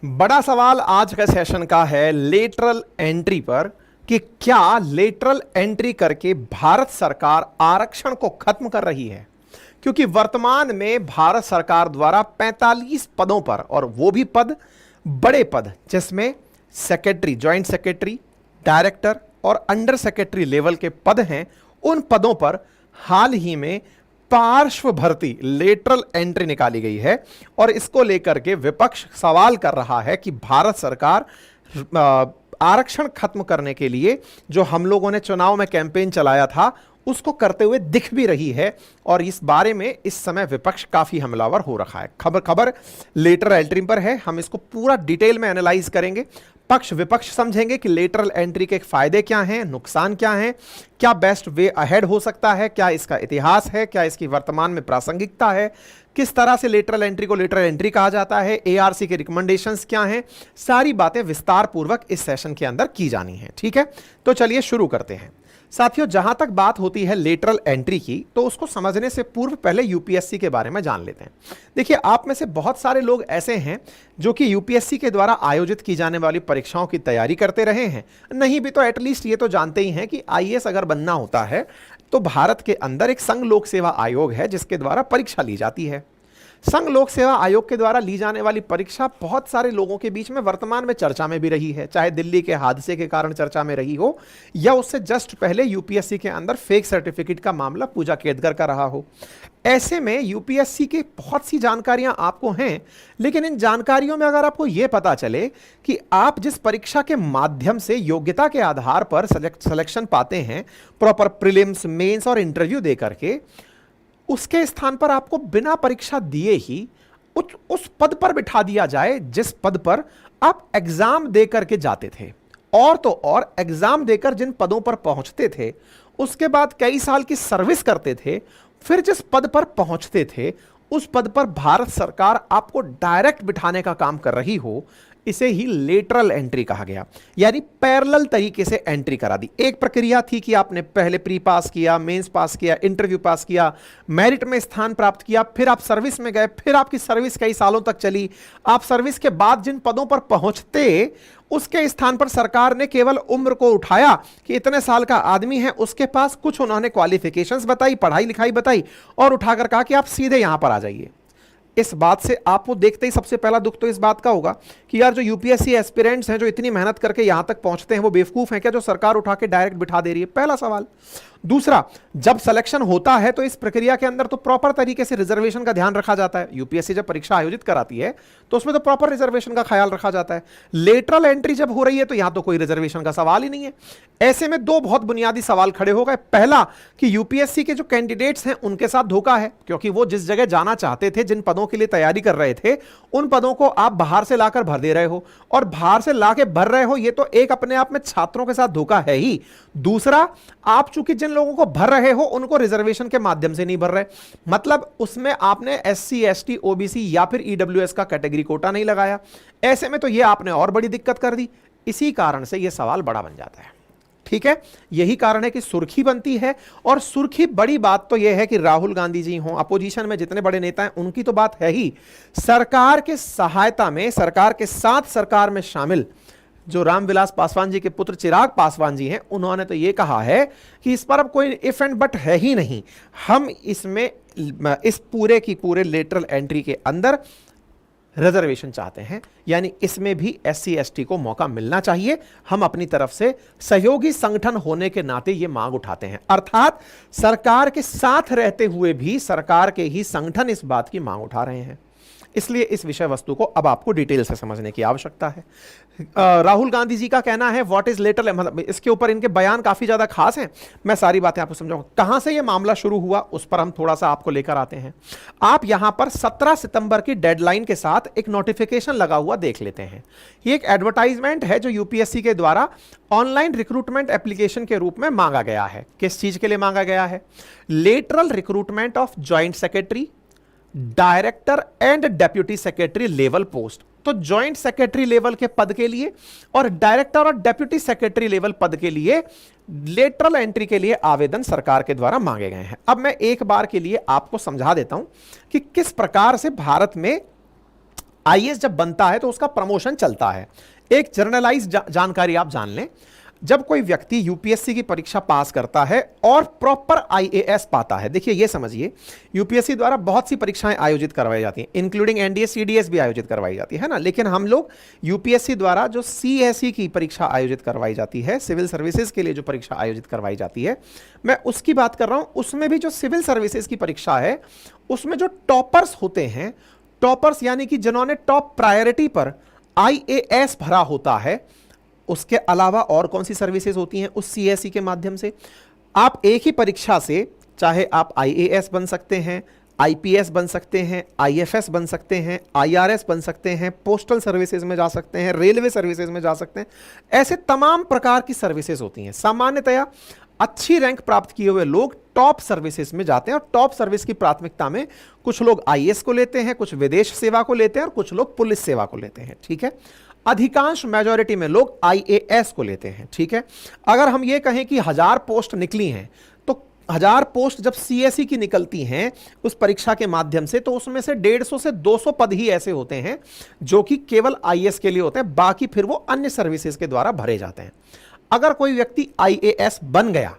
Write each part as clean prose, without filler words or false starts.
बड़ा सवाल आज के सेशन का है लेटरल एंट्री पर कि क्या लेटरल एंट्री करके भारत सरकार आरक्षण को खत्म कर रही है। क्योंकि वर्तमान में भारत सरकार द्वारा 45 पदों पर, और वो भी पद बड़े पद जिसमें सेक्रेटरी, ज्वाइंट सेक्रेटरी, डायरेक्टर और अंडर सेक्रेटरी लेवल के पद हैं, उन पदों पर हाल ही में पार्श्व भर्ती लेटरल एंट्री निकाली गई है। और इसको लेकर के विपक्ष सवाल कर रहा है कि भारत सरकार आरक्षण खत्म करने के लिए जो हम लोगों ने चुनाव में कैंपेन चलाया था उसको करते हुए दिख भी रही है। और इस बारे में इस समय विपक्ष काफी हमलावर हो रखा है। खबर लेटरल एंट्री पर है, हम इसको पूरा डिटेल में एनालाइज करेंगे, पक्ष विपक्ष समझेंगे कि लेटरल एंट्री के फायदे क्या हैं, नुकसान क्या हैं, क्या बेस्ट वे अहेड हो सकता है, क्या इसका इतिहास है, क्या इसकी वर्तमान में प्रासंगिकता है, किस तरह से लेटरल एंट्री को लेटरल एंट्री कहा जाता है, एआरसी के रिकमेंडेशंस क्या हैं, सारी बातें विस्तार पूर्वक इस सेशन के अंदर की जानी है। ठीक है, तो चलिए शुरू करते हैं। साथियों, जहां तक बात होती है लेटरल एंट्री की, तो उसको समझने से पूर्व पहले यूपीएससी के बारे में जान लेते हैं। देखिए, आप में से बहुत सारे लोग ऐसे हैं जो कि यूपीएससी के द्वारा आयोजित की जाने वाली परीक्षाओं की तैयारी करते रहे हैं, नहीं भी तो एटलीस्ट ये तो जानते ही हैं कि आईएएस अगर बनना होता है तो भारत के अंदर एक संघ लोक सेवा आयोग है जिसके द्वारा परीक्षा ली जाती है। संघ लोक सेवा आयोग के द्वारा ली जाने वाली परीक्षा बहुत सारे लोगों के बीच में वर्तमान में चर्चा में भी रही है, चाहे दिल्ली के हादसे के कारण चर्चा में रही हो या उससे जस्ट पहले यूपीएससी के अंदर फेक सर्टिफिकेट का मामला पूजा केतकर का रहा हो। ऐसे में यूपीएससी की बहुत सी जानकारियां आपको हैं, लेकिन इन जानकारियों में अगर आपको यह पता चले कि आप जिस परीक्षा के माध्यम से योग्यता के आधार पर सिलेक्शन पाते हैं, प्रॉपर प्रीलिम्स, मेंस और इंटरव्यू दे करके, उसके स्थान पर आपको बिना परीक्षा दिए ही उस पद पर बिठा दिया जाए जिस पद पर आप एग्जाम देकर के जाते थे, और तो और एग्जाम देकर जिन पदों पर पहुंचते थे उसके बाद कई साल की सर्विस करते थे, फिर जिस पद पर पहुंचते थे उस पद पर भारत सरकार आपको डायरेक्ट बिठाने का काम कर रही हो, इसे ही लेटरल एंट्री कहा गया। यानी पैरेलल तरीके से एंट्री करा दी। एक प्रक्रिया थी कि आपने पहले प्री पास किया, मेंस पास किया, इंटरव्यू पास किया, मेरिट में स्थान प्राप्त किया, फिर आप सर्विस में गए, फिर आपकी सर्विस कई सालों तक चली। आप सर्विस के बाद जिन पदों पर पहुंचते उसके स्थान पर सरकार ने केवल उम्र को उठाया कि इतने साल का आदमी है, उसके पास कुछ उन्होंने क्वालिफिकेशंस बताई, पढ़ाई लिखाई बताई, और उठाकर कहा कि आप सीधे यहां पर आ जाइए। इस बात से आपको देखते ही सबसे पहला दुख तो इस बात का होगा कि यार जो यूपीएससी एस्पिरेंट्स हैं जो इतनी मेहनत करके यहां तक पहुंचते हैं वो बेवकूफ हैं क्या जो सरकार उठा के डायरेक्ट बिठा दे रही है? पहला सवाल। दूसरा, जब सिलेक्शन होता है तो इस प्रक्रिया के अंदर तो प्रॉपर तरीके से रिजर्वेशन का ध्यान रखा जाता है। यूपीएससी जब परीक्षा आयोजित कराती है तो उसमें तो प्रॉपर रिजर्वेशन का ख्याल रखा जाता है। लेटरल एंट्री जब हो रही है तो यहां तो कोई रिजर्वेशन का सवाल ही नहीं है। ऐसे में दो बहुत बुनियादी सवाल खड़े हो गए। पहला कि यूपीएससी के जो कैंडिडेट्स हैं उनके साथ धोखा है, क्योंकि वो जिस जगह जाना चाहते थे, जिन पदों के लिए तैयारी कर रहे थे, उन पदों को आप बाहर से लाकर भर दे रहे हो, और बाहर से लाके भर रहे हो, ये तो एक अपने आप में छात्रों के साथ धोखा है ही। दूसरा, आप चूंकि जिन लोगों को भर रहे हो उनको रिजर्वेशन के माध्यम से नहीं भर रहे, मतलब उसमें आपने एससी, एसटी, ओबीसी या फिर ईडब्ल्यूएस का कैटेगरी कोटा नहीं लगाया। ऐसे में तो यह आपने और बड़ी दिक्कत कर दी। इसी कारण से यह सवाल बड़ा बन जाता है। ठीक है, यही कारण है कि सुर्खी बनती है। और सुर्खी बड़ी बात तो यह है कि राहुल गांधी जी हों, अपोजिशन में जितने बड़े नेता हैं, उनकी तो बात है ही। सरकार के सहायता में, सरकार के साथ सरकार में शामिल जो रामविलास पासवान जी के पुत्र चिराग पासवान जी हैं, उन्होंने तो यह कहा है कि इस पर अब कोई इफ एंड बट है ही नहीं। हम इसमें इस पूरे की पूरे लेटरल एंट्री के अंदर रिजर्वेशन चाहते हैं, यानी इसमें भी एससी एसटी को मौका मिलना चाहिए। हम अपनी तरफ से सहयोगी संगठन होने के नाते यह मांग उठाते हैं, अर्थात सरकार के साथ रहते हुए भी सरकार के ही संगठन इस बात की मांग उठा रहे हैं। इसलिए इस विषय वस्तु को अब आपको डिटेल से समझने की आवश्यकता है। राहुल गांधी जी का कहना है व्हाट इज लेटरल, मतलब इसके ऊपर इनके बयान काफी ज्यादा खास हैं। मैं सारी बातें आपको समझाऊंगा। कहां से यह मामला शुरू हुआ उस पर हम थोड़ा सा आपको लेकर आते हैं। आप यहां पर 17 सितंबर की डेडलाइन के साथ एक नोटिफिकेशन लगा हुआ देख लेते हैं। ये एक एडवर्टाइजमेंट है जो यूपीएससी के द्वारा ऑनलाइन रिक्रूटमेंट एप्लीकेशन के रूप में मांगा गया है। किस चीज के लिए मांगा गया है? Lateral recruitment of joint secretary, director and deputy secretary level post. तो ज्वाइंट सेक्रेटरी लेवल के पद के लिए और डायरेक्टर और डेप्यूटी सेक्रेटरी लेवल पद के लिए लेटरल एंट्री के लिए आवेदन सरकार के द्वारा मांगे गए हैं। अब मैं एक बार के लिए आपको समझा देता हूं कि किस प्रकार से भारत में आईएएस जब बनता है तो उसका प्रमोशन चलता है। एक जर्नलाइज जानकारी आप जान लें, जब कोई व्यक्ति यूपीएससी की परीक्षा पास करता है और प्रॉपर आईएएस पाता है, देखिए ये समझिए, यूपीएससी द्वारा बहुत सी परीक्षाएं आयोजित करवाई जाती हैं, इंक्लूडिंग एनडीए सीडीएस भी आयोजित करवाई जाती है ना, लेकिन हम लोग यूपीएससी द्वारा जो सीएसई की परीक्षा आयोजित करवाई जाती है, सिविल सर्विसेज के लिए जो परीक्षा आयोजित करवाई जाती है, मैं उसकी बात कर रहा हूं। उसमें भी जो सिविल सर्विसेज की परीक्षा है उसमें जो टॉपर्स होते हैं, टॉपर्स यानी कि जिन्होंने टॉप प्रायोरिटी पर आईएएस भरा होता है, उसके अलावा और कौन सी सर्विसेज होती हैं उस सीएसई के माध्यम से। आप एक ही परीक्षा से चाहे आप आईएएस बन सकते हैं, आईपीएस बन सकते हैं, आईएफएस बन सकते हैं, आईआरएस बन सकते हैं, पोस्टल सर्विसेज में जा सकते हैं, रेलवे सर्विसेज में जा सकते हैं, ऐसे तमाम प्रकार की सर्विसेज होती हैं। सामान्यतया अच्छी रैंक प्राप्त किए हुए लोग टॉप सर्विसेज में जाते हैं और टॉप सर्विस की प्राथमिकता में कुछ लोग आईएएस को लेते हैं, कुछ विदेश सेवा को लेते हैं और कुछ लोग पुलिस सेवा को लेते हैं, ठीक है। अधिकांश मेजॉरिटी में लोग आईएएस को लेते हैं, ठीक है। अगर हम ये कहें कि 1000 पोस्ट निकली हैं तो 1000 पोस्ट जब सीएसई की निकलती हैं उस परीक्षा के माध्यम से, तो उसमें से 150 से 200 पद ही ऐसे होते हैं जो कि केवल आईएएस के लिए होते हैं, बाकी फिर वो अन्य सर्विसेज के द्वारा भरे जाते हैं। अगर कोई व्यक्ति आईएएस बन गया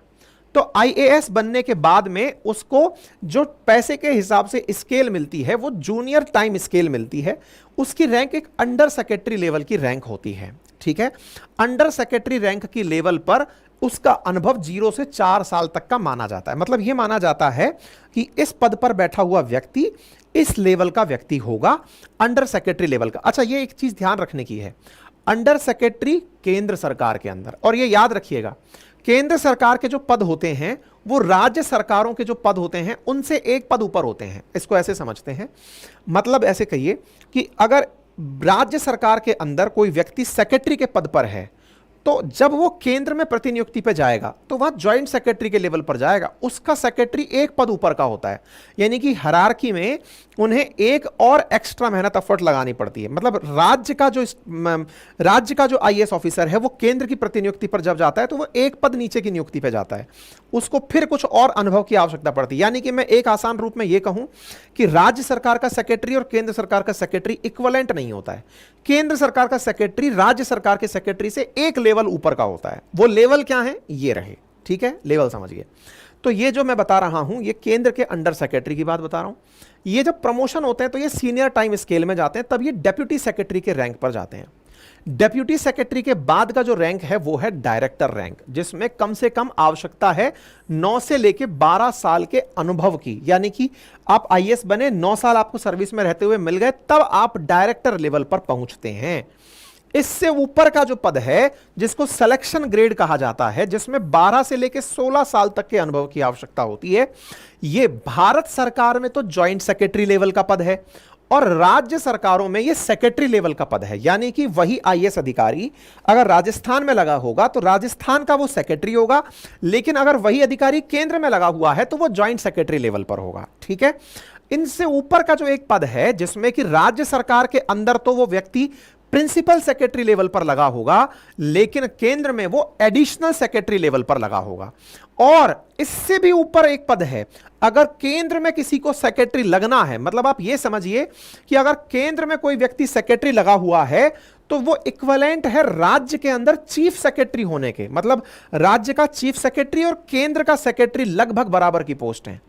तो आईएएस बनने के बाद में उसको जो पैसे के हिसाब से स्केल मिलती है वो जूनियर टाइम स्केल मिलती है। उसकी रैंक एक अंडर सेक्रेटरी लेवल की रैंक होती है, ठीक है। अंडर सेक्रेटरी रैंक की लेवल पर उसका अनुभव 0 से 4 साल तक का माना जाता है। मतलब यह माना जाता है कि इस पद पर बैठा हुआ व्यक्ति इस लेवल का व्यक्ति होगा, अंडर सेक्रेटरी लेवल का। अच्छा, यह एक चीज ध्यान रखने की है, अंडर सेक्रेटरी केंद्र सरकार के अंदर, और यह याद रखिएगा केंद्र सरकार के जो पद होते हैं वो राज्य सरकारों के जो पद होते हैं उनसे एक पद ऊपर होते हैं। इसको ऐसे समझते हैं, मतलब ऐसे कहिए कि अगर राज्य सरकार के अंदर कोई व्यक्ति सेक्रेटरी के पद पर है तो जब वो केंद्र में प्रतिनियुक्ति पे जाएगा तो वह ज्वाइंट सेक्रेटरी के लेवल पर जाएगा, उसका सेक्रेटरी एक पद ऊपर का होता है। यानी कि हायरार्की में उन्हें एक और एक्स्ट्रा मेहनत एफर्ट लगानी पड़ती है। मतलब राज्य का जो आईएएस ऑफिसर है वो केंद्र की प्रतिनियुक्ति पर जब जाता है तो वो एक पद नीचे की नियुक्ति पे जाता है, उसको फिर कुछ और अनुभव की आवश्यकता पड़ती है। यानी कि मैं एक आसान रूप में यह कहूं कि राज्य सरकार का सेक्रेटरी और केंद्र सरकार का सेक्रेटरी इक्विवेलेंट नहीं होता है। केंद्र सरकार का सेक्रेटरी राज्य सरकार के सेक्रेटरी से एक लेवल ऊपर का होता है। वो लेवल क्या है ये रहे, ठीक है, लेवल समझिए। तो ये जो मैं बता रहा हूं ये केंद्र के अंडर सेक्रेटरी की बात बता रहा हूं। ये जब प्रमोशन होते हैं तो ये सीनियर टाइम स्केल में जाते हैं, तब ये डेप्यूटी सेक्रेटरी के रैंक पर जाते हैं। डेप्यूटी सेक्रेटरी के बाद का जो रैंक है वो है डायरेक्टर रैंक, जिसमें कम से कम आवश्यकता है 9 से लेके 12 साल के अनुभव की। यानी कि आप आईएएस बने, 9 साल आपको सर्विस में रहते हुए मिल गए, तब आप डायरेक्टर लेवल पर पहुंचते हैं। इससे ऊपर का जो पद है जिसको सिलेक्शन ग्रेड कहा जाता है, जिसमें 12 से लेकर 16 साल तक के अनुभव की आवश्यकता होती है, यह भारत सरकार में तो ज्वाइंट सेक्रेटरी लेवल का पद है और राज्य सरकारों में यह सेक्रेटरी लेवल का पद है। यानी कि वही आईएएस अधिकारी अगर राजस्थान में लगा होगा तो राजस्थान का वो सेक्रेटरी होगा, लेकिन अगर वही अधिकारी केंद्र में लगा हुआ है तो वो ज्वाइंट सेक्रेटरी लेवल पर होगा, ठीक है। इनसे ऊपर का जो एक पद है जिसमें कि राज्य सरकार के अंदर तो वो व्यक्ति प्रिंसिपल सेक्रेटरी लेवल पर लगा होगा, लेकिन केंद्र में वो एडिशनल सेक्रेटरी लेवल पर लगा होगा। और इससे भी ऊपर एक पद है, अगर केंद्र में किसी को सेक्रेटरी लगना है, मतलब आप ये समझिए कि अगर केंद्र में कोई व्यक्ति सेक्रेटरी लगा हुआ है तो वो इक्विवेलेंट है राज्य के अंदर चीफ सेक्रेटरी होने के। मतलब राज्य का चीफ सेक्रेटरी और केंद्र का सेक्रेटरी लगभग बराबर की पोस्ट है।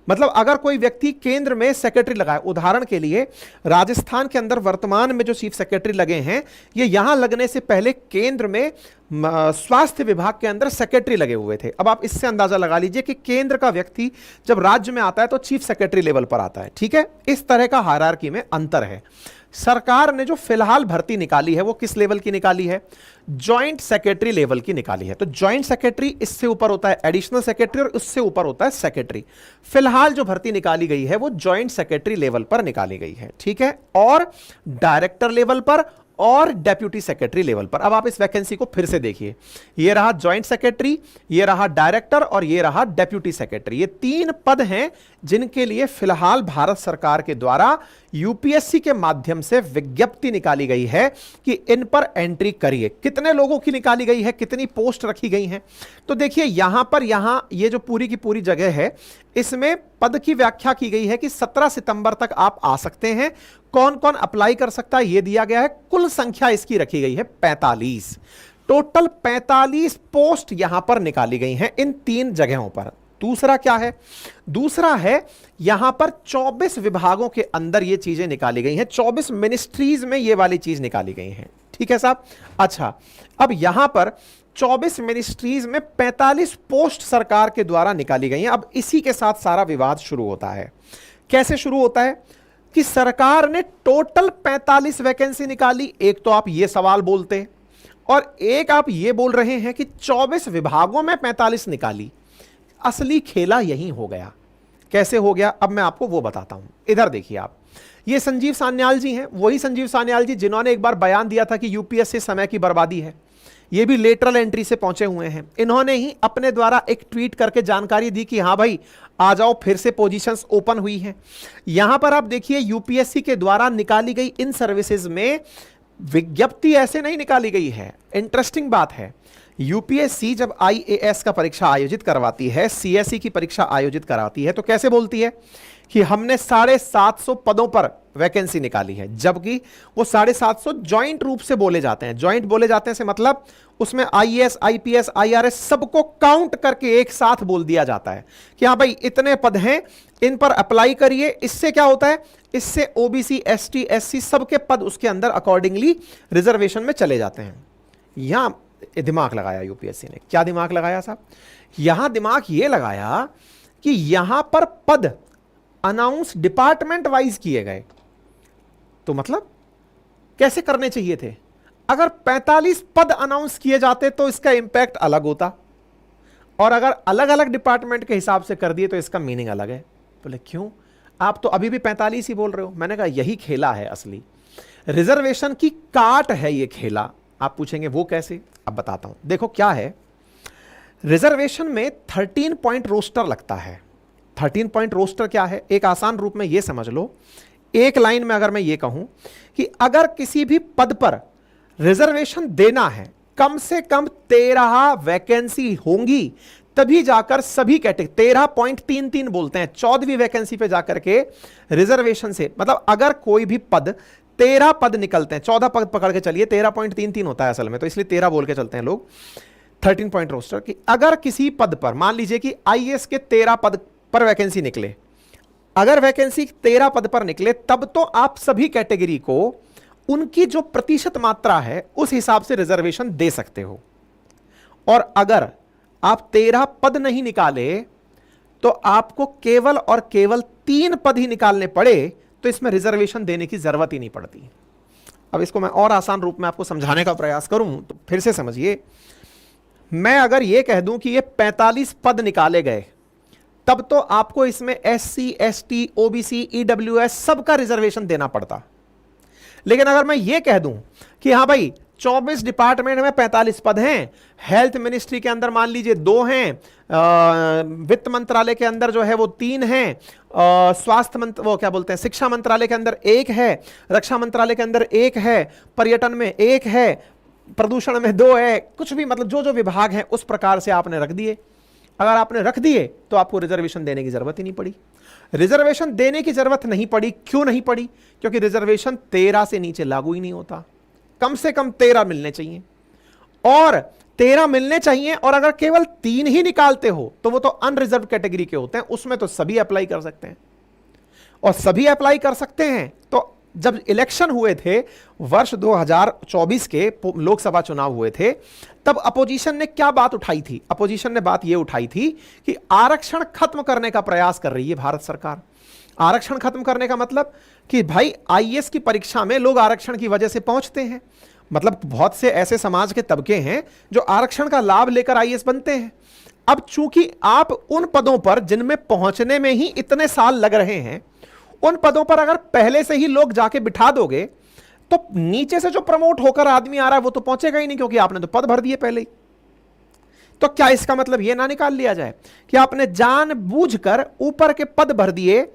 मतलब अगर कोई व्यक्ति केंद्र में सेक्रेटरी लगाए, उदाहरण के लिए राजस्थान के अंदर वर्तमान में जो चीफ सेक्रेटरी लगे हैं ये यहां लगने से पहले केंद्र में स्वास्थ्य विभाग के अंदर सेक्रेटरी लगे हुए थे। अब आप इससे अंदाजा लगा लीजिए कि केंद्र का व्यक्ति जब राज्य में आता है तो चीफ सेक्रेटरी लेवल पर आता है, ठीक है। इस तरह का हायरार्की में अंतर है। सरकार ने जो फिलहाल भर्ती निकाली है वो किस लेवल की निकाली है? जॉइंट सेक्रेटरी लेवल की निकाली है। तो जॉइंट सेक्रेटरी इससे ऊपर होता है एडिशनल सेक्रेटरी और उससे ऊपर होता है सेक्रेटरी। फिलहाल जो भर्ती निकाली गई है वो जॉइंट सेक्रेटरी लेवल पर निकाली गई है, ठीक है, और डायरेक्टर लेवल पर और डेप्यूटी सेक्रेटरी लेवल पर। अब आप इस वैकेंसी को फिर से देखिए, ये रहा जॉइंट सेक्रेटरी, ये रहा डायरेक्टर और ये रहा डेप्यूटी सेक्रेटरी। ये 3 पद हैं जिनके लिए फिलहाल भारत सरकार के द्वारा यूपीएससी के माध्यम से विज्ञप्ति निकाली गई है कि इन पर एंट्री करिए। कितने लोगों की निकाली गई है, कितनी पोस्ट रखी गई हैं? तो देखिए यहां पर ये जो पूरी की पूरी जगह है इसमें पद की व्याख्या की गई है कि 17 सितंबर तक आप आ सकते हैं। कौन कौन अप्लाई कर सकता है ये दिया गया है। कुल संख्या इसकी रखी गई है 45। टोटल 45 पोस्ट यहां पर निकाली गई हैं इन 3 जगहों पर। दूसरा क्या है, दूसरा है यहां पर 24 विभागों के अंदर ये चीजें निकाली गई हैं, 24 मिनिस्ट्रीज में ये वाली चीज निकाली गई हैं। ठीक है साहब। अच्छा, अब यहां पर 24 मिनिस्ट्रीज में 45 पोस्ट सरकार के द्वारा निकाली गई हैं। अब इसी के साथ सारा विवाद शुरू होता है। कैसे शुरू होता है कि सरकार ने टोटल 45 वैकेंसी निकाली, एक तो आप ये सवाल बोलते, और एक आप ये बोल रहे हैं कि 24 विभागों में 45 निकाली। असली खेला यहीं हो गया। कैसे हो गया, अब मैं आपको वो बताता हूं। इधर देखिए आप, ये संजीव सान्याल जी हैं, वही संजीव सान्याल जी जिन्होंने एक बार बयान दिया था कि यूपीएससी समय की बर्बादी है। ये भी लेटरल एंट्री से पहुंचे हुए हैं। इन्होंने ही अपने द्वारा एक ट्वीट करके जानकारी दी कि हां भाई आ जाओ, फिर से पोजीशंस ओपन हुई हैं। यहां पर आप देखिए यूपीएससी के द्वारा निकाली गई इन सर्विसेज में विज्ञप्ति ऐसे नहीं निकाली गई है। इंटरेस्टिंग बात है, यूपीएससी जब आईएएस का परीक्षा आयोजित करवाती है, सीएसई की परीक्षा आयोजित कराती है, तो कैसे बोलती है कि हमने 750 पदों पर वैकेंसी निकाली है, जबकि वो 750 ज्वाइंट रूप से बोले जाते हैं। ज्वाइंट बोले जाते हैं से मतलब उसमें आईएएस, आईपीएस, आईआरएस सबको काउंट करके एक साथ बोल दिया जाता है कि हाँ भाई इतने पद हैं, इन पर अप्लाई करिए। इससे क्या होता है, इससे ओबीसी, एसटी, एससी सबके पद उसके अंदर अकॉर्डिंगली रिजर्वेशन में चले जाते हैं। यहां दिमाग लगाया यूपीएससी ने। क्या दिमाग लगाया साहब, यहां दिमाग यह लगाया कि यहां पर पद अनाउंस डिपार्टमेंट वाइज किए गए। तो मतलब कैसे करने चाहिए थे, अगर 45 पद अनाउंस किए जाते तो इसका इंपैक्ट अलग होता, और अगर अलग अलग डिपार्टमेंट के हिसाब से कर दिए तो इसका मीनिंग अलग है। बोले क्यों, आप तो अभी भी 45 ही बोल रहे हो। मैंने कहा यही खेला है, असली रिजर्वेशन की काट है ये खेला। आप पूछेंगे वो कैसे, अब बताता हूं। देखो क्या है, रिजर्वेशन में 13 पॉइंट रोस्टर लगता है। 13 पॉइंट रोस्टर क्या है, एक आसान रूप में यह समझ लो, एक लाइन में अगर मैं ये कहूं कि अगर किसी भी पद पर रिजर्वेशन देना है, कम से कम 13 वैकेंसी होंगी, तभी जाकर सभी कैटेगरी 13.33 बोलते हैं, 14वीं वैकेंसी पे जाकर के रिजर्वेशन से, मतलब अगर कोई भी पद 13 पद निकलते हैं, 14 पद पकड़ के चलिए, 13.33 होता है असल में, तो इसलिए 13 बोल के चलते हैं लोग। 13 पॉइंट रोस्टर की अगर किसी पद पर मान लीजिए कि आईएएस के 13 पद पर वैकेंसी निकले, अगर वैकेंसी 13 पद पर निकले, तब तो आप सभी कैटेगरी को उनकी जो प्रतिशत मात्रा है उस हिसाब से रिजर्वेशन दे सकते हो। और अगर आप 13 पद नहीं निकाले तो आपको केवल और केवल 3 पद ही निकालने पड़े, तो इसमें रिजर्वेशन देने की जरूरत ही नहीं पड़ती। अब इसको मैं और आसान रूप में आपको समझाने का प्रयास करूं तो फिर से समझिए। मैं अगर यह कह दूं कि ये 45 पद निकाले गए, तब तो आपको इसमें एससी, एसटी, ओबीसी, ईडब्ल्यूएस सबका रिजर्वेशन देना पड़ता। लेकिन अगर मैं ये कह दूं कि हां भाई 24 डिपार्टमेंट में 45 पद हैं, हेल्थ मिनिस्ट्री के अंदर मान लीजिए 2 हैं, वित्त मंत्रालय के अंदर जो है वो 3 हैं, स्वास्थ्य मंत्र वो क्या बोलते हैं शिक्षा मंत्रालय के अंदर 1 है, रक्षा मंत्रालय के अंदर 1 है, पर्यटन में 1 है, प्रदूषण में 2 है, कुछ भी मतलब जो जो विभाग हैं उस प्रकार से आपने रख दिए। अगर आपने रख दिए तो आपको रिजर्वेशन देने की जरूरत ही नहीं पड़ी। रिजर्वेशन देने की जरूरत नहीं पड़ी, क्यों नहीं पड़ी, क्योंकि रिजर्वेशन 13 से नीचे लागू ही नहीं होता। कम से कम 13 मिलने चाहिए, और 13 मिलने चाहिए, और अगर केवल 3 ही निकालते हो तो वो तो अनरिजर्व कैटेगरी के होते हैं, उसमें तो सभी अप्लाई कर सकते हैं। और सभी अप्लाई कर सकते हैं तो जब इलेक्शन हुए थे वर्ष 2024 के लोकसभा चुनाव हुए थे, तब अपोजिशन ने क्या बात उठाई थी, अपोजिशन ने बात यह उठाई थी कि आरक्षण खत्म करने का प्रयास कर रही है भारत सरकार। आरक्षण खत्म करने का मतलब कि भाई आईएएस की परीक्षा में लोग आरक्षण की वजह से पहुंचते हैं, मतलब बहुत से ऐसे समाज के तबके हैं जो आरक्षण का लाभ लेकर आईएएस बनते हैं। अब चूंकि आप उन पदों पर जिनमें पहुंचने में ही इतने साल लग रहे हैं, उन पदों पर अगर पहले से ही लोग जाके बिठा दोगे तो नीचे से जो प्रमोट होकर आदमी आ रहा है वो तो पहुंचेगा ही नहीं, क्योंकि आपने तो पद भर दिए पहले ही। तो क्या इसका मतलब यह ना निकाल लिया जाए कि आपने जानबूझकर ऊपर के पद भर दिए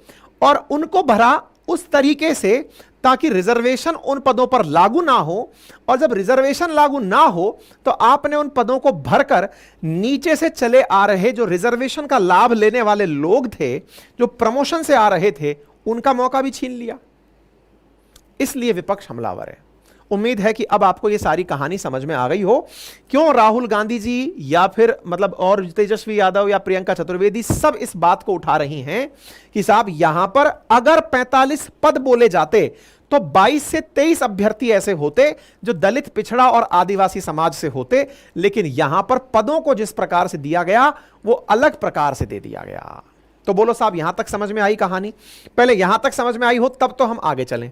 और उनको भरा उस तरीके से ताकि रिजर्वेशन उन पदों पर लागू ना हो, और जब रिजर्वेशन लागू ना हो तो आपने उन पदों को भरकर नीचे से चले आ रहे जो रिजर्वेशन का लाभ लेने वाले लोग थे, जो प्रमोशन से आ रहे थे, उनका मौका भी छीन लिया। इसलिए विपक्ष हमलावर है। उम्मीद है कि अब आपको ये सारी कहानी समझ में आ गई हो, क्यों राहुल गांधी जी या फिर मतलब और तेजस्वी यादव या प्रियंका चतुर्वेदी सब इस बात को उठा रही हैं कि साहब यहां पर अगर 45 पद बोले जाते तो 22 से 23 अभ्यर्थी ऐसे होते जो दलित, पिछड़ा और आदिवासी समाज से होते, लेकिन यहां पर पदों को जिस प्रकार से दिया गया वो अलग प्रकार से दे दिया गया। तो बोलो साहब, यहां तक समझ में आई कहानी? पहले यहां तक समझ में आई हो तब तो हम आगे चलें।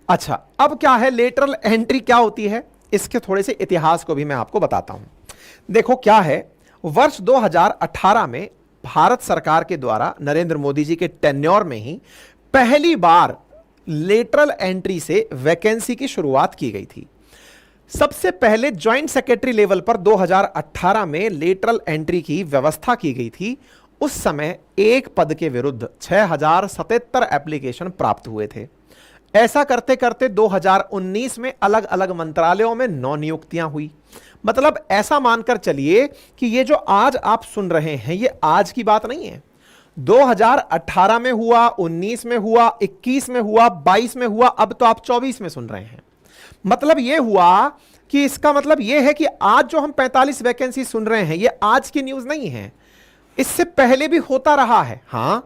अच्छा, अब क्या है लेटरल एंट्री, क्या होती है, इसके थोड़े से इतिहास को भी मैं आपको बताता हूं। देखो क्या है, वर्ष 2018 में भारत सरकार के द्वारा नरेंद्र मोदी जी के टेन्योर में ही पहली बार लेटरल एंट्री से वैकेंसी की शुरुआत की गई थी। सबसे पहले ज्वाइंट सेक्रेटरी लेवल पर 2018 में लेटरल एंट्री की व्यवस्था की गई थी। उस समय एक पद के विरुद्ध 6077 एप्लीकेशन प्राप्त हुए थे। ऐसा करते करते 2019 में अलग अलग मंत्रालयों में 9 नियुक्तियां हुई। मतलब ऐसा मानकर चलिए कि ये जो आज आप सुन रहे हैं ये आज की बात नहीं है। 2018 में हुआ, 19 में हुआ, 21 में हुआ, 22 में हुआ, अब तो आप 24 में सुन रहे हैं। मतलब यह हुआ कि इसका मतलब यह है कि आज जो हम 45 वैकेंसी सुन रहे हैं ये आज की न्यूज नहीं है, इससे पहले भी होता रहा है। हां,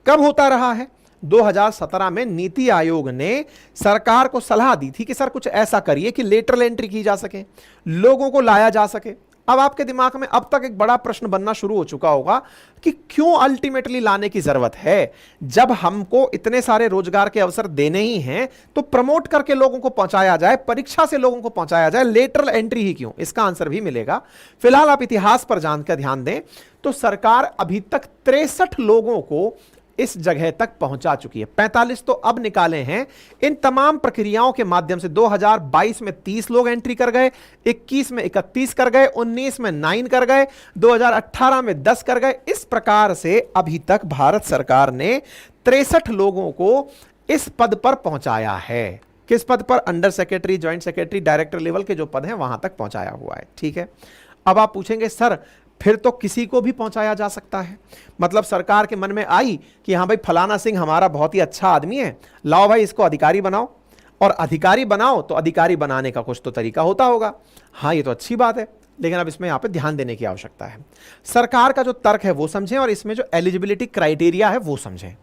कब होता रहा है? 2017 में नीति आयोग ने सरकार को सलाह दी थी कि सर कुछ ऐसा करिए कि लेटरल एंट्री की जा सके, लोगों को लाया जा सके। अब आपके दिमाग में अब तक एक बड़ा प्रश्न बनना शुरू हो चुका होगा कि क्यों अल्टीमेटली लाने की जरूरत है? जब हमको इतने सारे रोजगार के अवसर देने ही हैं तो प्रमोट करके लोगों को पहुंचाया जाए, परीक्षा से लोगों को पहुंचाया जाए, लेटरल एंट्री ही क्यों? इसका आंसर भी मिलेगा। फिलहाल आप इतिहास पर जानकर ध्यान दें तो सरकार अभी तक 63 लोगों को इस जगह तक पहुंचा चुकी है। 45 तो अब निकाले हैं। इन तमाम प्रक्रियाओं के माध्यम से 2022 में 30 लोग एंट्री कर गए, 21 में 31 कर गए, 19 में 9 कर गए, 2018 में 10 कर गए। इस प्रकार से अभी तक भारत सरकार ने 63 लोगों को इस पद पर पहुंचाया है। किस पद पर? Under secretary, joint secretary, director level के जो पद हैं वहां तक पहुंचाया हुआ है। ठीक है, अब आप पूछेंगे सर फिर तो किसी को भी पहुंचाया जा सकता है? मतलब सरकार के मन में आई कि हां भाई फलाना सिंह हमारा बहुत ही अच्छा आदमी है, लाओ भाई इसको अधिकारी बनाओ, और अधिकारी बनाओ तो अधिकारी बनाने का कुछ तो तरीका होता होगा। हां, ये तो अच्छी बात है, लेकिन अब इसमें यहां पे ध्यान देने की आवश्यकता है। सरकार का जो तर्क है वो समझें और इसमें जो एलिजिबिलिटी क्राइटेरिया है वो समझें।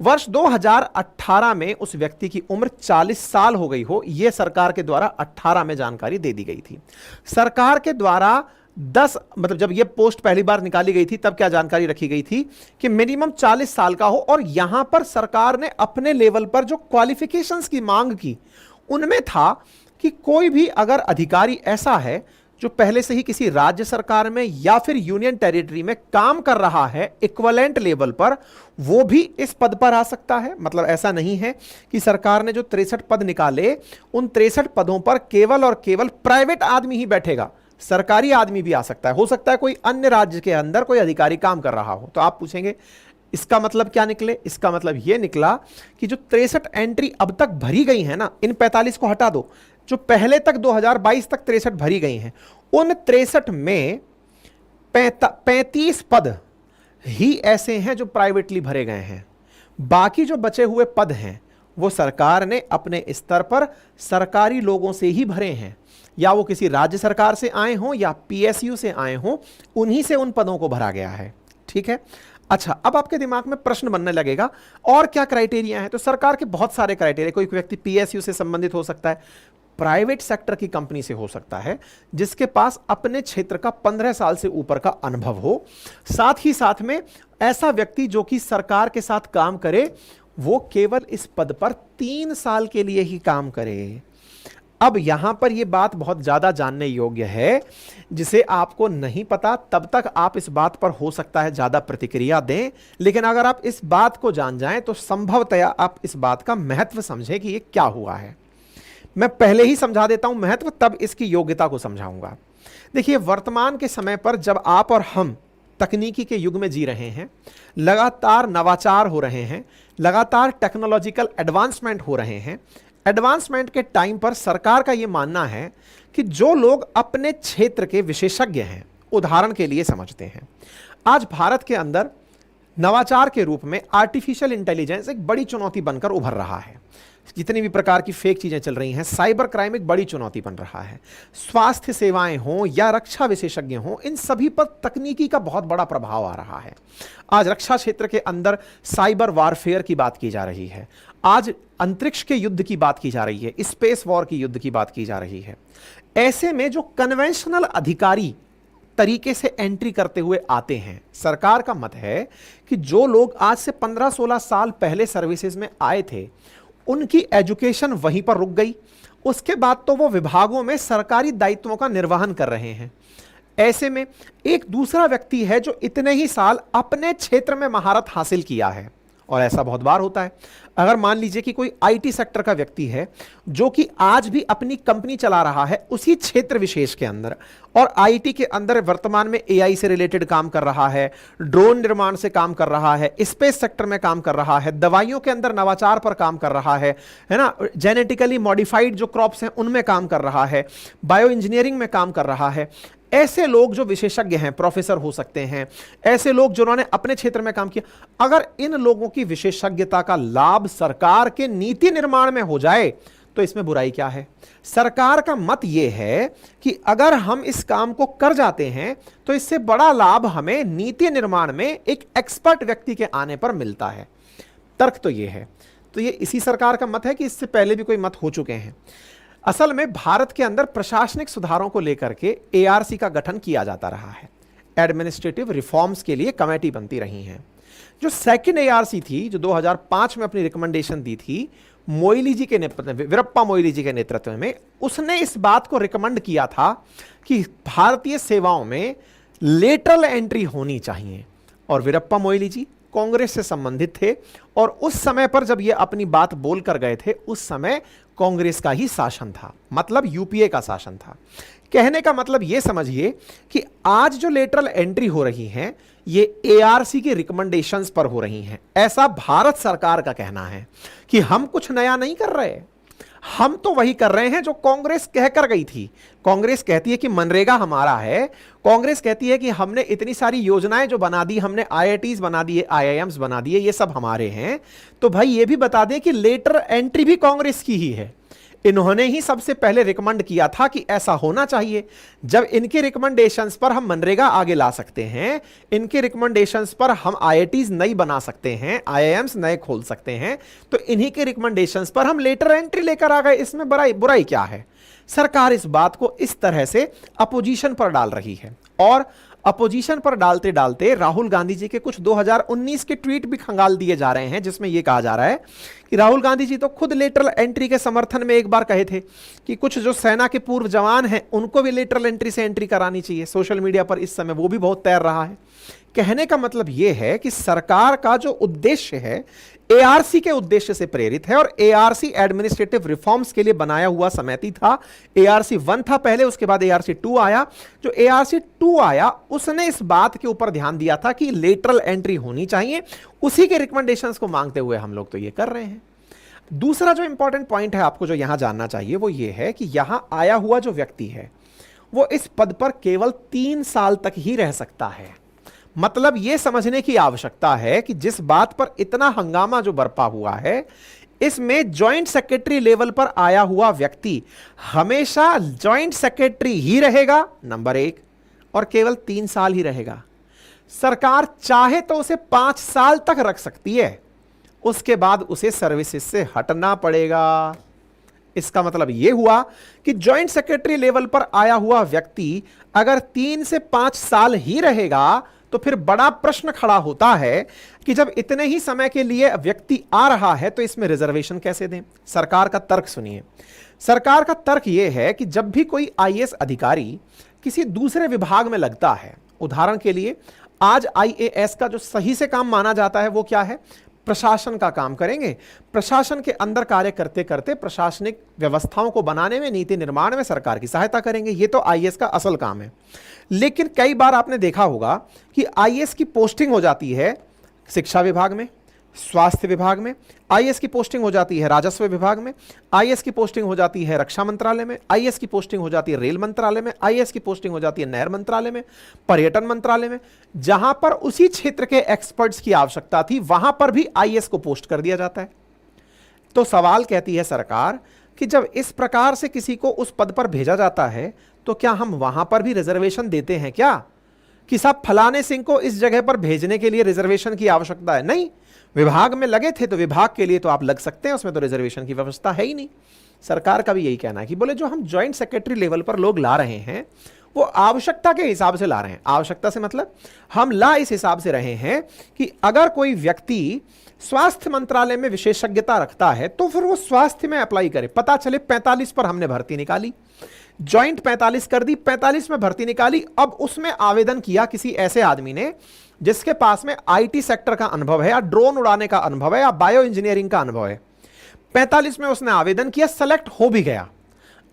वर्ष 2018 में उस व्यक्ति की उम्र 40 साल हो गई हो, यह सरकार के द्वारा 18 में जानकारी दे दी गई थी। सरकार के द्वारा 10 मतलब जब यह पोस्ट पहली बार निकाली गई थी तब क्या जानकारी रखी गई थी कि मिनिमम 40 साल का हो, और यहां पर सरकार ने अपने लेवल पर जो क्वालिफिकेशंस की मांग की उनमें था कि कोई भी अगर अधिकारी ऐसा है जो पहले से ही किसी राज्य सरकार में या फिर यूनियन टेरिटरी में काम कर रहा है इक्विवेलेंट लेवल पर, वो भी इस पद पर आ सकता है। मतलब ऐसा नहीं है कि सरकार ने जो 63 पद निकाले उन 63 पदों पर केवल और केवल प्राइवेट आदमी ही बैठेगा, सरकारी आदमी भी आ सकता है। हो सकता है कोई अन्य राज्य के अंदर कोई अधिकारी काम कर रहा हो। तो आप पूछेंगे इसका मतलब क्या निकले? इसका मतलब यह निकला कि जो 63 एंट्री अब तक भरी गई है ना, इन 45 को हटा दो, जो पहले तक 2022 तक 63 भरी गई हैं, उन 63 में 35 पद ही ऐसे हैं जो प्राइवेटली भरे गए हैं। बाकी जो बचे हुए पद हैं वो सरकार ने अपने स्तर पर सरकारी लोगों से ही भरे हैं, या वो किसी राज्य सरकार से आए हों या पीएसयू से आए हों, उन्हीं से उन पदों को भरा गया है। ठीक है, अच्छा, अब आपके दिमाग में प्रश्न बनने लगेगा और क्या क्राइटेरिया है? तो सरकार के बहुत सारे क्राइटेरिया। कोई व्यक्ति पीएसयू से संबंधित हो सकता है, प्राइवेट सेक्टर की कंपनी से हो सकता है, जिसके पास अपने क्षेत्र का 15 साल से ऊपर का अनुभव हो, साथ ही साथ में ऐसा व्यक्ति जो कि सरकार के साथ काम करे वो केवल इस पद पर 3 साल के लिए ही काम करे। अब यहां पर यह बात बहुत ज्यादा जानने योग्य है, जिसे आपको नहीं पता तब तक आप इस बात पर हो सकता है ज्यादा प्रतिक्रिया दें, लेकिन अगर आप इस बात को जान जाएं तो संभवतया आप इस बात का महत्व समझें कि यह क्या हुआ है। मैं पहले ही समझा देता हूं महत्व, तब इसकी योग्यता को समझाऊंगा। देखिए, वर्तमान के समय पर जब आप और हम तकनीकी के युग में जी रहे हैं, लगातार नवाचार हो रहे हैं, लगातार टेक्नोलॉजिकल एडवांसमेंट हो रहे हैं, एडवांसमेंट के टाइम पर सरकार का यह मानना है कि जो लोग अपने क्षेत्र के विशेषज्ञ हैं, उदाहरण के लिए समझते हैं, आज भारत के अंदर नवाचार के रूप में आर्टिफिशियल इंटेलिजेंस एक बड़ी चुनौती बनकर उभर रहा है। जितनी भी प्रकार की फेक चीजें चल रही हैं, साइबर क्राइम एक बड़ी चुनौती बन रहा है। स्वास्थ्य सेवाएं हों या रक्षा विशेषज्ञ हों, इन सभी पर तकनीकी का बहुत बड़ा प्रभाव आ रहा है। आज रक्षा क्षेत्र के अंदर साइबर वारफेयर की बात की जा रही है, आज अंतरिक्ष के युद्ध की बात की जा रही है, स्पेस वॉर की युद्ध की बात की जा रही है। ऐसे में जो कन्वेंशनल अधिकारी तरीके से एंट्री करते हुए आते हैं, सरकार का मत है कि जो लोग आज से 15-16 साल पहले सर्विसेज में आए थे, उनकी एजुकेशन वहीं पर रुक गई। उसके बाद तो वो विभागों में सरकारी दायित्वों का निर्वहन कर रहे हैं। ऐसे में एक दूसरा व्यक्ति है जो इतने ही साल अपने क्षेत्र में महारत हासिल किया है, और ऐसा बहुत बार होता है। अगर मान लीजिए कि कोई आईटी सेक्टर का व्यक्ति है जो कि आज भी अपनी कंपनी चला रहा है उसी क्षेत्र विशेष के अंदर, और आईटी के अंदर वर्तमान में एआई से रिलेटेड काम कर रहा है, ड्रोन निर्माण से काम कर रहा है, स्पेस सेक्टर में काम कर रहा है, दवाइयों के अंदर नवाचार पर काम कर रहा है ना, जेनेटिकली मॉडिफाइड जो क्रॉप्स हैं उनमें काम कर रहा है, बायो इंजीनियरिंग में काम कर रहा है। ऐसे लोग जो विशेषज्ञ हैं, प्रोफेसर हो सकते हैं, ऐसे लोग जिन्होंने अपने क्षेत्र में काम किया, अगर इन लोगों की विशेषज्ञता का लाभ सरकार के नीति निर्माण में हो जाए तो इसमें बुराई क्या है? सरकार का मत यह है कि अगर हम इस काम को कर जाते हैं तो इससे बड़ा लाभ हमें नीति निर्माण में एक एक्सपर्ट व्यक्ति के आने पर मिलता है। तर्क तो यह है। तो ये इसी सरकार का मत है कि इससे पहले भी कोई मत हो चुके हैं। असल में भारत के अंदर प्रशासनिक सुधारों को लेकर के एआरसी का गठन किया जाता रहा है। एडमिनिस्ट्रेटिव रिफॉर्म्स के लिए कमेटी बनती रही हैं। जो सेकंड एआरसी थी, जो 2005 में अपनी रिकमेंडेशन दी थी मोइली जी के नेतृत्व में, वीरप्पा मोइली जी के नेतृत्व में, उसने इस बात को रिकमेंड किया था कि भारतीय सेवाओं में लेटरल एंट्री होनी चाहिए। और वीरप्पा मोइली जी कांग्रेस से संबंधित थे, और उस समय पर जब ये अपनी बात बोल कर गए थे उस समय कांग्रेस का ही शासन था, मतलब यूपीए का शासन था। कहने का मतलब ये समझिए कि आज जो लेटरल एंट्री हो रही हैं ये एआरसी के रिकमेंडेशंस पर हो रही हैं। ऐसा भारत सरकार का कहना है कि हम कुछ नया नहीं कर रहे, हम तो वही कर रहे हैं जो कांग्रेस कहकर गई थी। कांग्रेस कहती है कि मनरेगा हमारा है, कांग्रेस कहती है कि हमने इतनी सारी योजनाएं जो बना दी, हमने आईआईटीज बना दिए, आईआईएम्स बना दिए, ये सब हमारे हैं। तो भाई ये भी बता दें कि लेटर एंट्री भी कांग्रेस की ही है। इन्होंने ही सबसे पहले रिकमेंड किया था कि ऐसा होना चाहिए। जब इनके रिकमेंडेशंस पर हम मनरेगा आगे ला सकते हैं, इनके रिकमेंडेशंस पर हम आईआईटीज नई बना सकते हैं, आईआईएम्स नए खोल सकते हैं, तो इन्हीं के रिकमेंडेशंस पर हम लेटर एंट्री लेकर आ गए। इसमें बुराई क्या है? सरकार इस बात को इस तरह से अपोजिशन पर डाल रही है, और अपोजिशन पर डालते डालते राहुल गांधी जी के कुछ 2019 के ट्वीट भी खंगाल दिए जा रहे हैं, जिसमें यह कहा जा रहा है कि राहुल गांधी जी तो खुद लेटरल एंट्री के समर्थन में एक बार कहे थे कि कुछ जो सेना के पूर्व जवान हैं उनको भी लेटरल एंट्री से एंट्री करानी चाहिए। सोशल मीडिया पर इस समय वो भी बहुत तैर रहा है। कहने का मतलब यह है कि सरकार का जो उद्देश्य है एआरसी के उद्देश्य से प्रेरित है, और एआरसी एडमिनिस्ट्रेटिव रिफॉर्म्स के लिए बनाया हुआ समिति था। एआरसी 1 था पहले, उसके बाद एआरसी 2 आया। जो एआरसी 2 आया उसने इस बात के ऊपर ध्यान दिया था कि लेटरल एंट्री होनी चाहिए। उसी के रिकमेंडेशंस को मांगते हुए हम लोग तो ये कर रहे हैं। दूसरा जो इंपॉर्टेंट पॉइंट है आपको जो यहां जानना चाहिए वो ये है कि यहां आया हुआ जो व्यक्ति है वो इस पद पर केवल 3 साल तक ही रह सकता है। मतलब यह समझने की आवश्यकता है कि जिस बात पर इतना हंगामा जो बरपा हुआ है, इसमें जॉइंट सेक्रेटरी लेवल पर आया हुआ व्यक्ति हमेशा जॉइंट सेक्रेटरी ही रहेगा, नंबर 1, और केवल 3 साल ही रहेगा। सरकार चाहे तो उसे 5 साल तक रख सकती है, उसके बाद उसे सर्विसेज से हटना पड़ेगा। इसका मतलब यह हुआ कि जॉइंट सेक्रेटरी लेवल पर आया हुआ व्यक्ति अगर 3 से 5 साल ही रहेगा तो फिर बड़ा प्रश्न खड़ा होता है कि जब इतने ही समय के लिए व्यक्ति आ रहा है तो इसमें रिजर्वेशन कैसे दें। सरकार का तर्क सुनिए। सरकार का तर्क यह है कि जब भी कोई आईएएस अधिकारी किसी दूसरे विभाग में लगता है, उदाहरण के लिए आज आईएएस का जो सही से काम माना जाता है वो क्या है? प्रशासन का काम करेंगे। प्रशासन के अंदर कार्य करते करते प्रशासनिक व्यवस्थाओं को बनाने में, नीति निर्माण में सरकार की सहायता करेंगे। ये तो आईएएस का असल काम है। लेकिन कई बार आपने देखा होगा कि आईएएस की पोस्टिंग हो जाती है शिक्षा विभाग में, स्वास्थ्य विभाग में, आईएएस की पोस्टिंग हो जाती है राजस्व विभाग में, आईएएस की पोस्टिंग हो जाती है रक्षा मंत्रालय में, आईएएस की पोस्टिंग हो जाती है रेल मंत्रालय में, आईएएस की पोस्टिंग हो जाती है नहर मंत्रालय में, पर्यटन मंत्रालय में। जहां पर उसी क्षेत्र के एक्सपर्ट्स की आवश्यकता थी वहां पर भी आईएएस को पोस्ट कर दिया जाता है। तो सवाल कहती है सरकार कि जब इस प्रकार से किसी को उस पद पर भेजा जाता है तो क्या हम वहां पर भी रिजर्वेशन देते हैं क्या, कि साहब फलाने सिंह को इस जगह पर भेजने के लिए रिजर्वेशन की आवश्यकता है? नहीं, विभाग में लगे थे तो विभाग के लिए तो आप लग सकते हैं, उसमें तो रिजर्वेशन की व्यवस्था है ही नहीं। सरकार का भी यही कहना है कि बोले जो हम ज्वाइंट सेक्रेटरी लेवल पर लोग ला रहे हैं वो आवश्यकता के हिसाब से ला रहे हैं। आवश्यकता से मतलब हम ला इस हिसाब से रहे हैं कि अगर कोई व्यक्ति स्वास्थ्य मंत्रालय में विशेषज्ञता रखता है तो फिर वो स्वास्थ्य में अप्लाई करे। पता चले 45 पर हमने भर्ती निकाली, ज्वाइंट 45 कर दी, 45 में भर्ती निकाली, अब उसमें आवेदन किया किसी ऐसे आदमी ने जिसके पास में आईटी सेक्टर का अनुभव है या ड्रोन उड़ाने का अनुभव है या बायो इंजीनियरिंग का अनुभव है। 45 में उसने आवेदन किया, सेलेक्ट हो भी गया।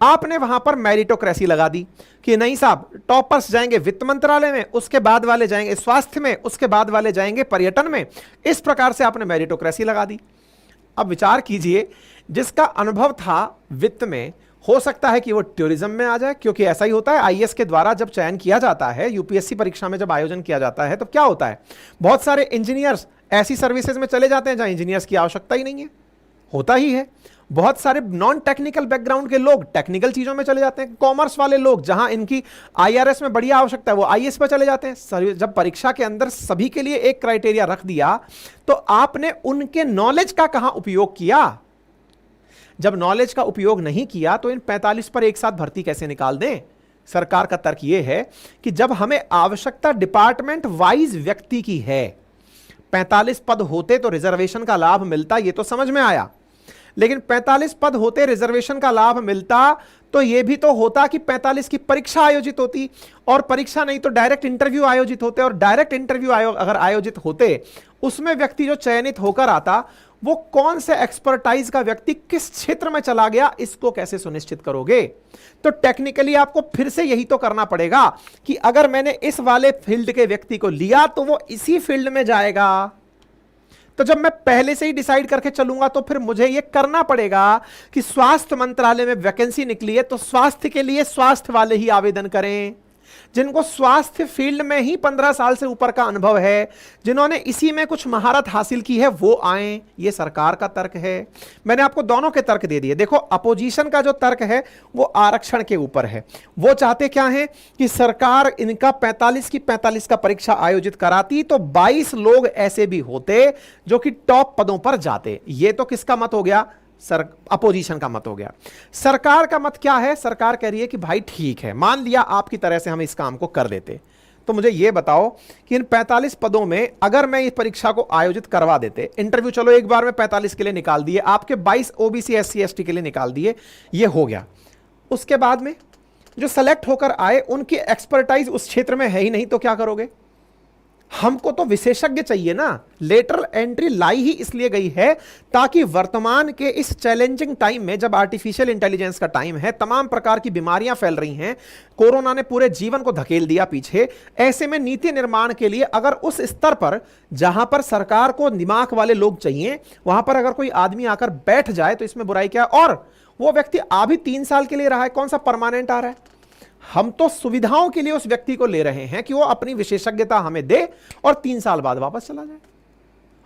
आपने वहां पर मेरिटोक्रेसी लगा दी कि नहीं साहब, टॉपर्स जाएंगे वित्त मंत्रालय में, उसके बाद वाले जाएंगे स्वास्थ्य में, उसके बाद वाले जाएंगे पर्यटन में। इस प्रकार से आपने मेरिटोक्रेसी लगा दी। अब विचार कीजिए, जिसका अनुभव था वित्त में, हो सकता है कि वो टूरिज्म में आ जाए, क्योंकि ऐसा ही होता है। आईएएस के द्वारा जब चयन किया जाता है, यूपीएससी परीक्षा में जब आयोजन किया जाता है, तो क्या होता है, बहुत सारे इंजीनियर्स ऐसी सर्विसेज में चले जाते हैं जहां इंजीनियर्स की आवश्यकता ही नहीं है, होता ही है। बहुत सारे नॉन टेक्निकल बैकग्राउंड के लोग टेक्निकल चीजों में चले जाते हैं। कॉमर्स वाले लोग जहां इनकी आईआरएस में बढ़िया आवश्यकता है वो आईएएस पर चले जाते हैं। जब परीक्षा के अंदर सभी के लिए एक क्राइटेरिया रख दिया तो आपने उनके नॉलेज का कहां उपयोग किया? जब नॉलेज का उपयोग नहीं किया तो इन 45 पर एक साथ भर्ती कैसे निकाल दें? सरकार का तर्क यह है कि जब हमें आवश्यकता डिपार्टमेंट वाइज व्यक्ति की है, 45 पद होते तो रिजर्वेशन का लाभ मिलता, ये तो समझ में आया। लेकिन 45 पद होते रिजर्वेशन का लाभ मिलता तो यह भी तो होता कि 45 की परीक्षा आयोजित होती, और परीक्षा नहीं तो डायरेक्ट इंटरव्यू आयोजित होते, और डायरेक्ट इंटरव्यू अगर आयोजित होते उसमें व्यक्ति जो चयनित होकर आता वो कौन से एक्सपर्टाइज का व्यक्ति किस क्षेत्र में चला गया, इसको कैसे सुनिश्चित करोगे? तो टेक्निकली आपको फिर से यही तो करना पड़ेगा कि अगर मैंने इस वाले फील्ड के व्यक्ति को लिया तो वो इसी फील्ड में जाएगा। तो जब मैं पहले से ही डिसाइड करके चलूंगा तो फिर मुझे यह करना पड़ेगा कि स्वास्थ्य मंत्रालय में वैकेंसी निकली है तो स्वास्थ्य के लिए स्वास्थ्य वाले ही आवेदन करें, जिनको स्वास्थ्य फील्ड में ही 15 साल से ऊपर का अनुभव है, जिन्होंने इसी में कुछ महारत हासिल की है, वो आए। ये सरकार का तर्क है। मैंने आपको दोनों के तर्क दे दिए। देखो, अपोजिशन का जो तर्क है वो आरक्षण के ऊपर है। वो चाहते क्या है कि सरकार इनका 45 की 45 का परीक्षा आयोजित कराती तो 22 लोग ऐसे भी होते जो कि टॉप पदों पर जाते। ये तो किसका मत हो गया? अपोजिशन का मत हो गया। सरकार का मत क्या है? सरकार कह रही है कि भाई ठीक है, मान लिया आपकी तरह से हम इस काम को कर देते, तो मुझे यह बताओ कि इन 45 पदों में अगर मैं इस परीक्षा को आयोजित करवा देते, इंटरव्यू चलो एक बार में 45 के लिए निकाल दिए, आपके 22 ओबीसी एससी एसटी के लिए निकाल दिए, ये हो गया। उसके बाद में जो सेलेक्ट होकर आए उनकी एक्सपर्टाइज उस क्षेत्र में है ही नहीं, तो क्या करोगे? हमको तो विशेषज्ञ चाहिए ना। लेटरल एंट्री लाई ही इसलिए गई है ताकि वर्तमान के इस चैलेंजिंग टाइम में, जब आर्टिफिशियल इंटेलिजेंस का टाइम है, तमाम प्रकार की बीमारियां फैल रही हैं, कोरोना ने पूरे जीवन को धकेल दिया पीछे, ऐसे में नीति निर्माण के लिए अगर उस स्तर पर जहां पर सरकार को दिमाग वाले लोग चाहिए वहां पर अगर कोई आदमी आकर बैठ जाए तो इसमें बुराई क्या? और वो व्यक्ति आ भी 3 साल के लिए रहा है, कौन सा परमानेंट आ रहा है? हम तो सुविधाओं के लिए उस व्यक्ति को ले रहे हैं कि वो अपनी विशेषज्ञता हमें दे और 3 साल बाद वापस चला जाए,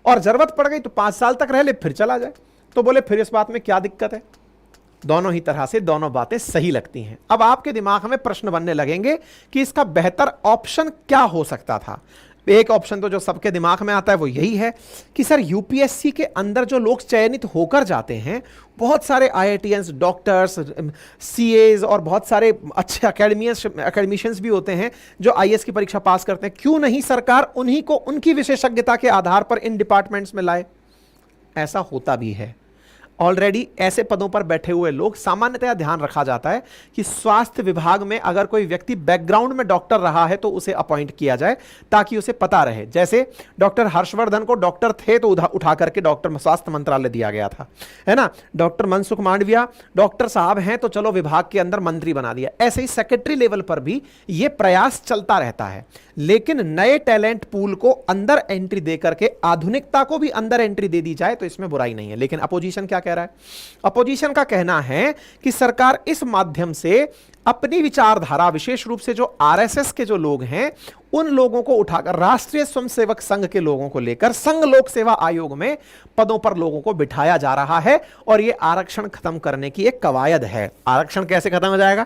और जरूरत पड़ गई तो 5 साल तक रह ले फिर चला जाए। तो बोले फिर इस बात में क्या दिक्कत है? दोनों ही तरह से दोनों बातें सही लगती हैं। अब आपके दिमाग में प्रश्न बनने लगेंगे कि इसका बेहतर ऑप्शन क्या हो सकता था। एक ऑप्शन तो जो सबके दिमाग में आता है वो यही है कि सर यूपीएससी के अंदर जो लोग चयनित होकर जाते हैं, बहुत सारे आईआईटीएंस, डॉक्टर्स, सीएज और बहुत सारे अच्छे एकेडमिशियंस भी होते हैं जो आईएएस की परीक्षा पास करते हैं, क्यों नहीं सरकार उन्हीं को उनकी विशेषज्ञता के आधार पर इन डिपार्टमेंट्स में लाए? ऐसा होता भी है। ऑलरेडी ऐसे पदों पर बैठे हुए लोग, सामान्यतया ध्यान रखा जाता है कि स्वास्थ्य विभाग में अगर कोई व्यक्ति बैकग्राउंड में डॉक्टर रहा है तो उसे अपॉइंट किया जाए ताकि उसे पता रहे। जैसे डॉक्टर हर्षवर्धन को डॉक्टर थे तो उठा करके डॉक्टर स्वास्थ्य मंत्रालय दिया गया था, है ना। डॉक्टर मनसुख मांडविया डॉक्टर साहब हैं तो चलो विभाग के अंदर मंत्री बना दिया। ऐसे ही सेक्रेटरी लेवल पर भी यह प्रयास चलता रहता है, लेकिन नए टैलेंट पूल को अंदर एंट्री देकर के आधुनिकता को भी अंदर एंट्री दे दी जाए तो इसमें बुराई नहीं है। लेकिन अपोजिशन क्या कह रहा है? अपोजिशन का कहना है कि सरकार इस माध्यम से अपनी विचारधारा, विशेष रूप से जो आरएसएस के जो लोग हैं उन लोगों को उठाकर राष्ट्रीय स्वयंसेवक संघ के लोगों को लेकर संघ लोक सेवा आयोग में पदों पर लोगों को बिठाया जा रहा है और यह आरक्षण खत्म करने की एक कवायद है। आरक्षण कैसे खत्म हो जाएगा?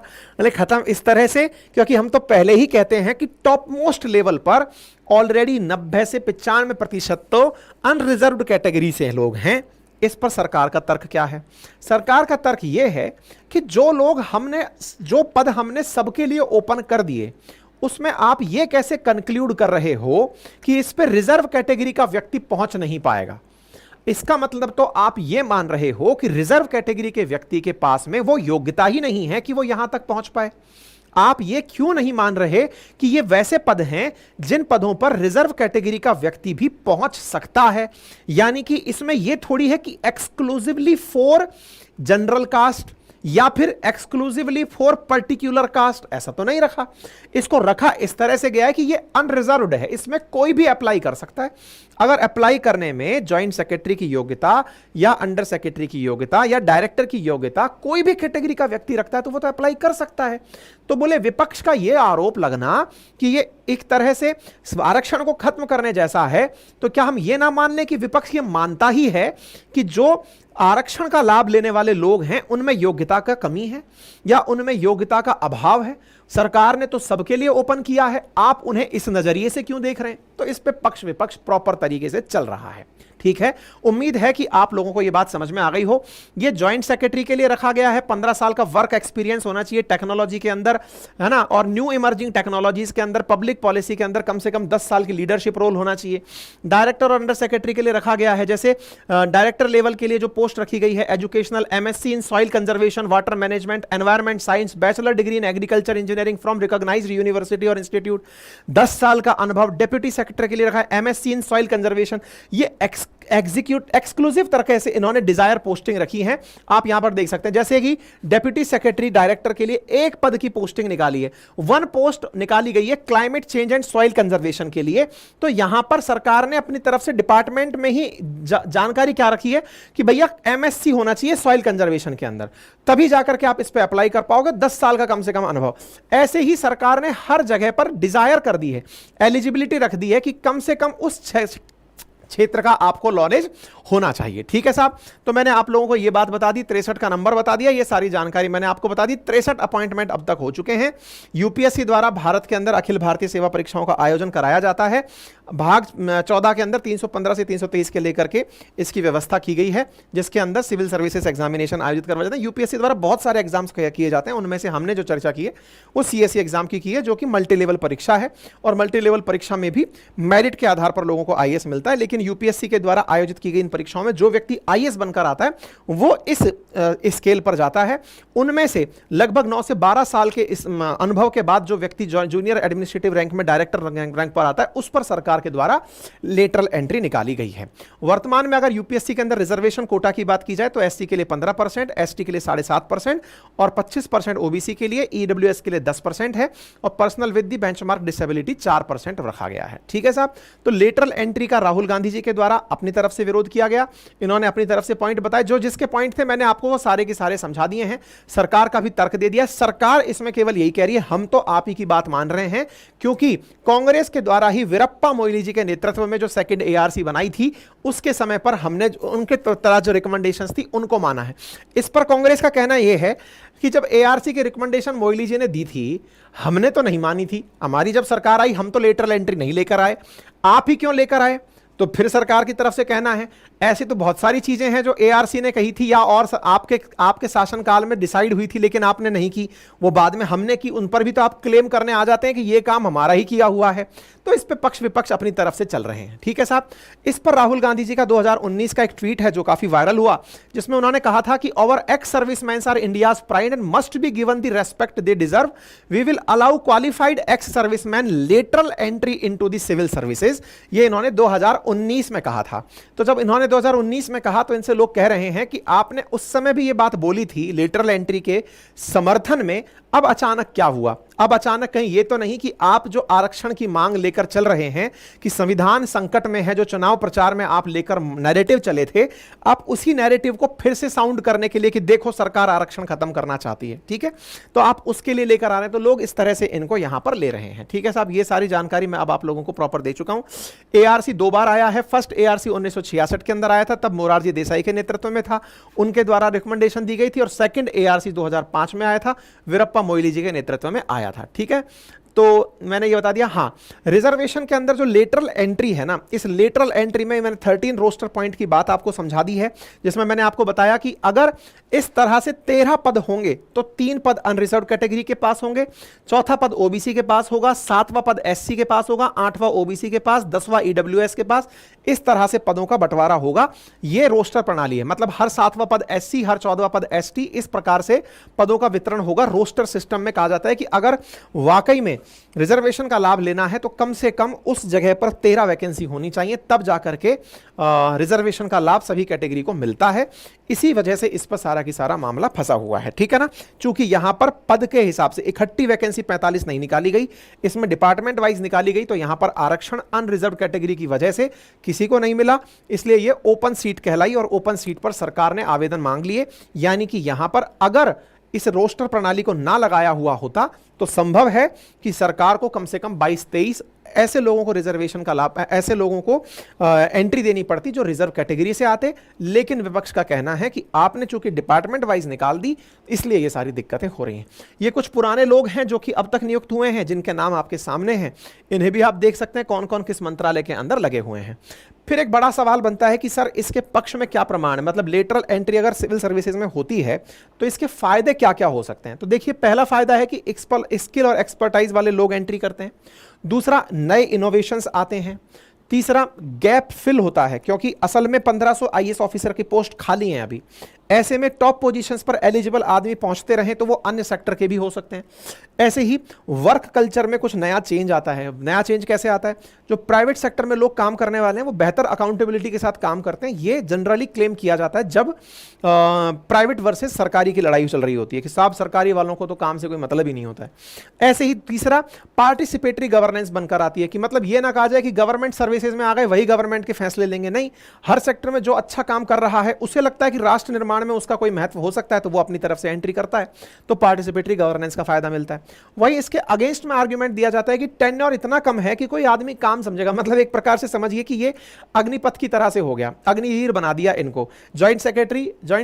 खत्म इस तरह से, क्योंकि हम तो पहले ही कहते हैं कि टॉप मोस्ट लेवल पर ऑलरेडी 90 से 95% तो अनरिजर्व्ड कैटेगरी से लोग हैं। इस पर सरकार का तर्क क्या है? सरकार का तर्क यह है कि जो पद हमने सबके लिए ओपन कर दिए उसमें आप यह कैसे कंक्लूड कर रहे हो कि इस पर रिजर्व कैटेगरी का व्यक्ति पहुंच नहीं पाएगा? इसका मतलब तो आप यह मान रहे हो कि रिजर्व कैटेगरी के व्यक्ति के पास में वो योग्यता ही नहीं है कि वो यहां तक पहुंच पाए। आप ये क्यों नहीं मान रहे कि ये वैसे पद हैं जिन पदों पर रिजर्व कैटेगरी का व्यक्ति भी पहुंच सकता है? यानी कि इसमें यह थोड़ी है कि एक्सक्लूसिवली फॉर जनरल कास्ट या फिर एक्सक्लूसिवली फॉर पर्टिकुलर कास्ट, ऐसा तो नहीं रखा। इसको रखा इस तरह से गया है कि ये अनरिजर्व्ड है, इसमें कोई भी अप्लाई कर सकता है। अगर अप्लाई करने में जॉइंट सेक्रेटरी की योग्यता या अंडर सेक्रेटरी की योग्यता या डायरेक्टर की योग्यता कोई भी कैटेगरी का व्यक्ति रखता है तो वो तो अप्लाई कर सकता है। तो बोले विपक्ष का यह आरोप लगना कि ये एक तरह से आरक्षण को खत्म करने जैसा है, तो क्या हम ये ना मान लें कि विपक्ष ये मानता ही है कि जो आरक्षण का लाभ लेने वाले लोग हैं उनमें योग्यता का कमी है या उनमें योग्यता का अभाव है? सरकार ने तो सबके लिए ओपन किया है, आप उन्हें इस नजरिए से क्यों देख रहे हैं? तो इस पे पक्ष विपक्ष प्रॉपर तरीके से चल रहा है। ठीक है, उम्मीद है कि आप लोगों को यह बात समझ में आ गई हो। यह जॉइंट सेक्रेटरी के लिए रखा गया है, 15 साल का वर्क एक्सपीरियंस होना चाहिए टेक्नोलॉजी के अंदर, है ना, और न्यू इमर्जिंग टेक्नोलॉजीज के अंदर, पब्लिक पॉलिसी के अंदर कम से कम 10 साल की लीडरशिप रोल होना चाहिए। डायरेक्टर और अंडर सेक्रेटरी के लिए रखा गया है, जैसे डायरेक्टर लेवल के लिए जो पोस्ट रखी गई है, educational MSc in soil conservation, water management, environment science, bachelor degree in agriculture engineering from recognised university और इंस्टीट्यूट, 10 साल का अनुभव। डेप्यूटी सेक्रेटरी के लिए रखा है एमएससी इन सॉइल कंजर्वेशन। ये एग्जीक्यूट एक्सक्लूसिव तरीके से इन्होंने डिजायर पोस्टिंग रखी है, आप यहां पर देख सकते हैं। जैसे कि डेप्यूटी सेक्रेटरी डायरेक्टर के लिए एक पद की पोस्टिंग निकाली है, 1 पोस्ट निकाली गई है climate change and soil conservation के लिए। तो यहां पर सरकार ने अपनी तरफ से डिपार्टमेंट में ही जानकारी क्या रखी है कि भैया एमएससी होना चाहिए सॉइल कंजर्वेशन के अंदर, तभी जाकर के आप इस पर अप्लाई कर पाओगे, 10 साल का कम से कम अनुभव। ऐसे ही सरकार ने हर जगह पर डिजायर कर दी है, एलिजिबिलिटी रख दी है कि कम से कम उस क्षेत्र का आपको नॉलेज होना चाहिए। ठीक है साहब, तो मैंने आप लोगों को यह बात बता दी, 63 का नंबर बता दिया, ये सारी जानकारी मैंने आपको बता दी। 63 अपॉइंटमेंट अब तक हो चुके हैं। यूपीएससी द्वारा भारत के अंदर अखिल भारतीय सेवा परीक्षाओं का आयोजन कराया जाता है। भाग 14 के अंदर 315 से 323 के लेकर के इसकी व्यवस्था की गई है, जिसके अंदर सिविल सर्विसेज एग्जामिनेशन आयोजित करवाए जाते हैं। यूपीएससी द्वारा बहुत सारे एग्जाम्स किए जाते हैं, उनमें से हमने जो चर्चा की है वो सीएससी एग्जाम की है, जो कि मल्टी लेवल परीक्षा है, और मल्टी लेवल परीक्षा में भी मेरिट के आधार पर लोगों को आईएएस मिलता है। लेकिन यूपीएससी के द्वारा आयोजित की गई इन परीक्षाओं में जो व्यक्ति आईएएस बनकर आता है वो इस स्केल पर जाता है। उनमें से लगभग 9 से 12 साल के इस अनुभव के बाद जो व्यक्ति जूनियर एडमिनिस्ट्रेटिव रैंक में डायरेक्टर रैंक पर आता है, उस पर सरकार के द्वारा लेटरल एंट्री निकाली गई है। वर्तमान में अगर यूपीएससी के अंदर रिजर्वेशन कोटा की बात की जाए तो एसटी के लिए 15%, एसटी के लिए 7.5% और 25% ओबीसी के लिए, ईडब्ल्यूएस के लिए 10% है, और personal with the benchmark disability 4% रखा गया है। ठीक है साहब, तो लेटरल एंट्री का राहुल गांधी जी के द्वारा अपनी तरफ से विरोध किया गया। इन्होंने अपनी तरफ से पॉइंट बताए, जो जिसके पॉइंट थे मैंने आपको वो सारे के सारे समझा दिए हैं। सरकार का भी तर्क दे दिया। सरकार इसमें केवल यही कह रही है, हम तो आप ही की बात मान रहे हैं, क्योंकि कांग्रेस के द्वारा ही वीरप्पा मोइली जी के नेतृत्व में जो सेकंड एआरसी बनाई थी उसके समय पर हमने उनके तरह जो रिकमेंडेशंस थी उनको माना है। इस पर कांग्रेस का कहना यह है कि जब एआरसी की रिकमेंडेशन मोइली जी ने दी थी हमने तो नहीं मानी थी, हमारी जब सरकार आई हम तो लेटरल एंट्री नहीं लेकर आए, आप ही क्यों लेकर आए? तो फिर सरकार की तरफ से कहना है ऐसी तो बहुत सारी चीजें हैं जो एआरसी ने कही थी या और आपके शासनकाल में डिसाइड हुई थी लेकिन आपने नहीं की, वो बाद में हमने की, उन पर भी तो आप क्लेम करने आ जाते हैं कि ये काम हमारा ही किया हुआ है। तो इस पे पक्ष विपक्ष अपनी तरफ से चल रहे हैं। ठीक है साहब, इस पर राहुल गांधी जी का 2019 का एक ट्वीट है जो काफी वायरल हुआ, जिसमें उन्होंने कहा था कि our ex servicemen are India's pride and must be given the respect they deserve, we will allow qualified ex servicemen lateral entry into the civil services. ये इन्होंने 2019 में कहा था। तो जब इन्होंने 2019 में कहा तो इनसे लोग कह रहे हैं कि आपने उस समय भी ये बात बोली थी लेटरल एंट्री के समर्थन में, अब अचानक क्या हुआ? अब अचानक कहीं ये तो नहीं कि आप जो आरक्षण की मांग लेकर चल रहे हैं कि संविधान संकट में है, जो चुनाव प्रचार में आप लेकर नैरेटिव चले थे, आप उसी नैरेटिव को फिर से साउंड करने के लिए कि देखो सरकार आरक्षण खत्म करना चाहती है, ठीक है, तो आप उसके लिए लेकर आ रहे हैं, तो लोग इस तरह से इनको यहां पर ले रहे हैं। ठीक है साहब, ये सारी जानकारी मैं अब आप लोगों को प्रॉपर दे चुका हूं। एआरसी 2 बार आया है। फर्स्ट एआरसी 1966 के अंदर आया था, तब मोरारजी देसाई के नेतृत्व में था, उनके द्वारा रिकमेंडेशन दी गई थी। और सेकंड एआरसी 2005 में आया था, वीरप्पा मोइली जी के नेतृत्व में आया था। ठीक है, तो मैंने ये बता दिया। हाँ, रिजर्वेशन के अंदर जो लेटरल एंट्री है ना, इस लेटरल एंट्री में मैंने 13 रोस्टर पॉइंट की बात आपको समझा दी है, जिसमें मैंने आपको बताया कि अगर इस तरह से 13 पद होंगे तो 3 पद अनरिजर्व कैटेगरी के पास होंगे, चौथा पद ओबीसी के पास होगा, 7वां पद एससी के पास होगा, 8वां ओबीसी के पास, 10वां ईडब्ल्यूएस के पास। इस तरह से पदों का बंटवारा होगा। यह रोस्टर प्रणाली है, मतलब हर 7वां पद एससी, हर 14वां पद एसटी, इस प्रकार से पदों का वितरण होगा। रोस्टर सिस्टम में कहा जाता है कि अगर वाकई में रिजर्वेशन का लाभ लेना है तो कम से कम उस जगह पर 13 वैकेंसी होनी चाहिए, तब जाकर के रिजर्वेशन का लाभ सभी कैटेगरी को मिलता है। इसी वजह से इस पर सारा की सारा मामला फंसा हुआ है। ठीक है ना, चूंकि यहां पर पद के हिसाब से इकट्ठी वैकेंसी 45 नहीं निकाली गई, इसमें डिपार्टमेंट वाइज निकाली गई, तो यहां पर आरक्षण अनरिजर्व कैटेगरी की वजह से किसी को नहीं मिला, इसलिए यह ओपन सीट कहलाई और ओपन सीट पर सरकार ने आवेदन मांग लिए। यानी कि यहां पर अगर इस रोस्टर प्रणाली को ना लगाया हुआ होता तो संभव है कि सरकार को कम से कम 22-23 ऐसे लोगों को रिजर्वेशन का लाभ, ऐसे लोगों को एंट्री देनी पड़ती जो रिजर्व कैटेगरी से आते। लेकिन विपक्ष का कहना है कि आपने चूंकि डिपार्टमेंट वाइज निकाल दी, इसलिए ये सारी दिक्कतें हो रही हैं। ये कुछ पुराने लोग हैं जो कि अब तक नियुक्त हुए हैं, जिनके नाम आपके सामने हैं, इन्हें भी आप देख सकते हैं कौन कौन किस मंत्रालय के अंदर लगे हुए हैं। फिर एक बड़ा सवाल बनता है कि सर इसके पक्ष में क्या प्रमाण है, मतलब लेटरल एंट्री अगर सिविल सर्विसेज में होती है तो इसके फायदे क्या क्या हो सकते हैं। तो देखिए, पहला फायदा है कि स्किल और एक्सपर्टाइज वाले लोग एंट्री करते हैं। दूसरा, नए इनोवेशंस आते हैं। तीसरा, गैप फिल होता है, क्योंकि असल में 1500 आईएएस ऑफिसर की पोस्ट खाली हैं अभी। ऐसे में टॉप पोजीशंस पर एलिजिबल आदमी पहुंचते रहे तो वो अन्य सेक्टर के भी हो सकते हैं। ऐसे ही वर्क कल्चर में कुछ नया चेंज आता है। नया चेंज कैसे आता है? जो प्राइवेट सेक्टर में लोग काम करने वाले हैं वो बेहतर अकाउंटेबिलिटी के साथ काम करते हैं। ये जनरली क्लेम किया जाता है जब प्राइवेट वर्सेस सरकारी की लड़ाई चल रही होती है कि साहब सरकारी वालों को तो काम से कोई मतलब ही नहीं होता है। ऐसे ही तीसरा, पार्टिसिपेटरी गवर्नेंस बनकर आती है कि मतलब ये ना कहा जाए कि गवर्नमेंट सर्विसेज में आ गए वही गवर्नमेंट के फैसले लेंगे, नहीं, हर सेक्टर में जो अच्छा काम कर रहा है उसे लगता है कि राष्ट्र निर्माण में उसका कोई महत्व हो सकता है तो वो अपनी तरफ से एंट्री करता है, तो पार्टिसिपेटरी गवर्नेंस का फायदा मिलता है। वही इसके अगेंस्ट में आर्गुमेंट दिया जाता है कि टेन्योर इतना कम है कि कोई आदमी काम समझेगा, मतलब एक प्रकार से समझिए कि ये अग्निपथ की तरह से हो गया, अग्निवीर बना दिया इनको। ज्वाइंट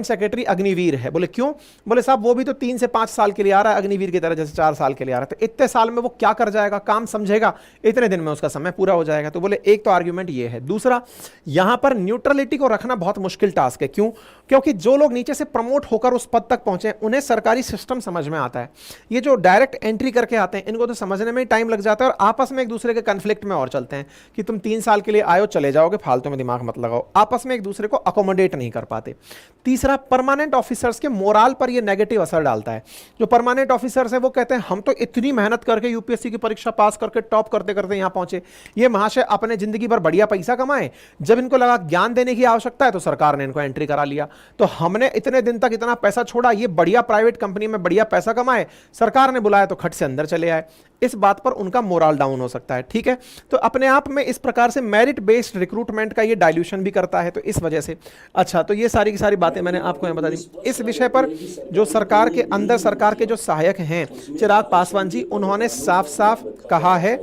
सेक्रेटरी अग्निवीर है। बोले क्यों? बोले साहब वो भी तो 3 से 5 साल के लिए आ रहा है, अग्निवीर की तरह जैसे 4 साल के लिए आ रहा है, तो इतने साल में वो क्या कर जाएगा, काम समझेगा, इतने दिन में उसका समय पूरा हो जाएगा। तो बोले एक तो आर्गुमेंट ये है। दूसरा, यहां पर न्यूट्रलिटी को रखना बहुत मुश्किल टास्क है। क्यों? क्योंकि जो लोग नीचे से प्रमोट होकर उस पद तक पहुंचे उन्हें सरकारी सिस्टम समझ में आता है। ये जो डायरेक्ट एंट्री करके आते हैं इनको तो समझने में ही टाइम लग जाता है और आपस में एक दूसरे के कन्फ्लिक्ट में और चलते हैं कि तुम 3 साल के लिए आयो चले जाओगे, फालतू में दिमाग मत लगाओ। आपस में एक दूसरे को अकोमोडेट नहीं कर पाते। तीसरा, परमानेंट ऑफिसर्स के मोराल पर यह नेगेटिव असर डालता है। जो परमानेंट ऑफिसर्स है वो कहते हैं हम तो इतनी मेहनत करके यूपीएससी की परीक्षा पास करके टॉप करते करते यहां पहुंचे, ये महाशय अपने जिंदगी भर बढ़िया पैसा कमाए, जब इनको लगा ज्ञान देने की आवश्यकता है तो सरकार ने इनको एंट्री करा लिया। तो हमने इतने दिन तक इतना पैसा छोड़ा, ये बढ़िया प्राइवेट कंपनी में बढ़िया पैसा कमाए, सरकार ने बुलाया तो खट से अंदर चले आए। इस बात पर उनका मोरल डाउन हो सकता है। ठीक है, तो अपने आप में इस प्रकार से मेरिट बेस्ड रिक्रूटमेंट का ये डाइल्यूशन भी करता है, तो इस वजह से। अच्छा, तो ये सारी की सारी बातें मैंने आपको बता दी। इस विषय पर जो सरकार के अंदर सरकार के जो सहायक हैं चिराग पासवान जी, उन्होंने साफ साफ कहा है,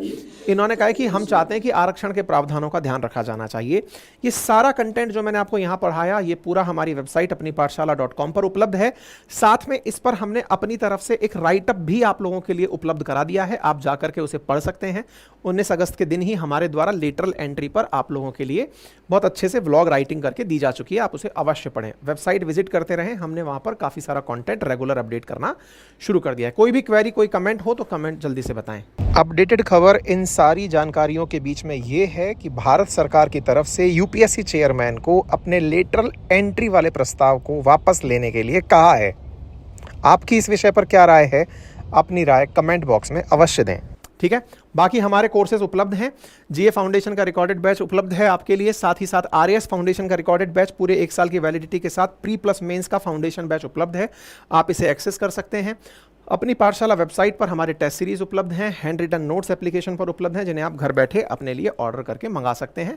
इन्होंने कहा है कि हम चाहते हैं कि आरक्षण के प्रावधानों का ध्यान रखा जाना चाहिए। ये सारा कंटेंट जो मैंने आपको यहां पढ़ाया ये पूरा हमारी वेबसाइट अपनी पाठशाला.com पर उपलब्ध है। साथ में इस पर हमने अपनी तरफ से एक राइटअप भी आप लोगों के लिए उपलब्ध करा दिया है, आप जाकर के उसे पढ़ सकते हैं। 19 अगस्त के दिन ही हमारे द्वारा लेटरल एंट्री पर आप लोगों के लिए बहुत अच्छे से व्लॉग राइटिंग करके दी जा चुकी है, आप उसे अवश्य पढ़ें। वेबसाइट विजिट करते रहें, हमने वहां पर काफी सारा कंटेंट रेगुलर अपडेट करना शुरू कर दिया है। कोई भी क्वेरी, कोई कमेंट हो तो कमेंट जल्दी से बताएं। अपडेटेड खबर इन सारी जानकारियों के बीच में यह है कि भारत सरकार की तरफ से यूपीएससी चेयरमैन को अपने लेटरल एंट्री वाले प्रस्ताव को वापस लेने के लिए कहा है। आपकी इस विषय पर क्या राय है? अपनी राय कमेंट बॉक्स में अवश्य दें। ठीक है, बाकी हमारे कोर्सेज उपलब्ध हैं। जीए फाउंडेशन का रिकॉर्डेड बैच उपलब्ध है आपके लिए, साथ ही साथ आरएएस फाउंडेशन का रिकॉर्डेड बैच पूरे 1 साल की वैलिडिटी के साथ प्री प्लस मेंस का फाउंडेशन बैच उपलब्ध है, आप इसे एक्सेस कर सकते हैं। अपनी पाठशाला वेबसाइट पर हमारे टेस्ट सीरीज उपलब्ध हैं, हैंड रिटन नोट्स एप्लीकेशन पर उपलब्ध हैं, जिन्हें आप घर बैठे अपने लिए ऑर्डर करके मंगा सकते हैं।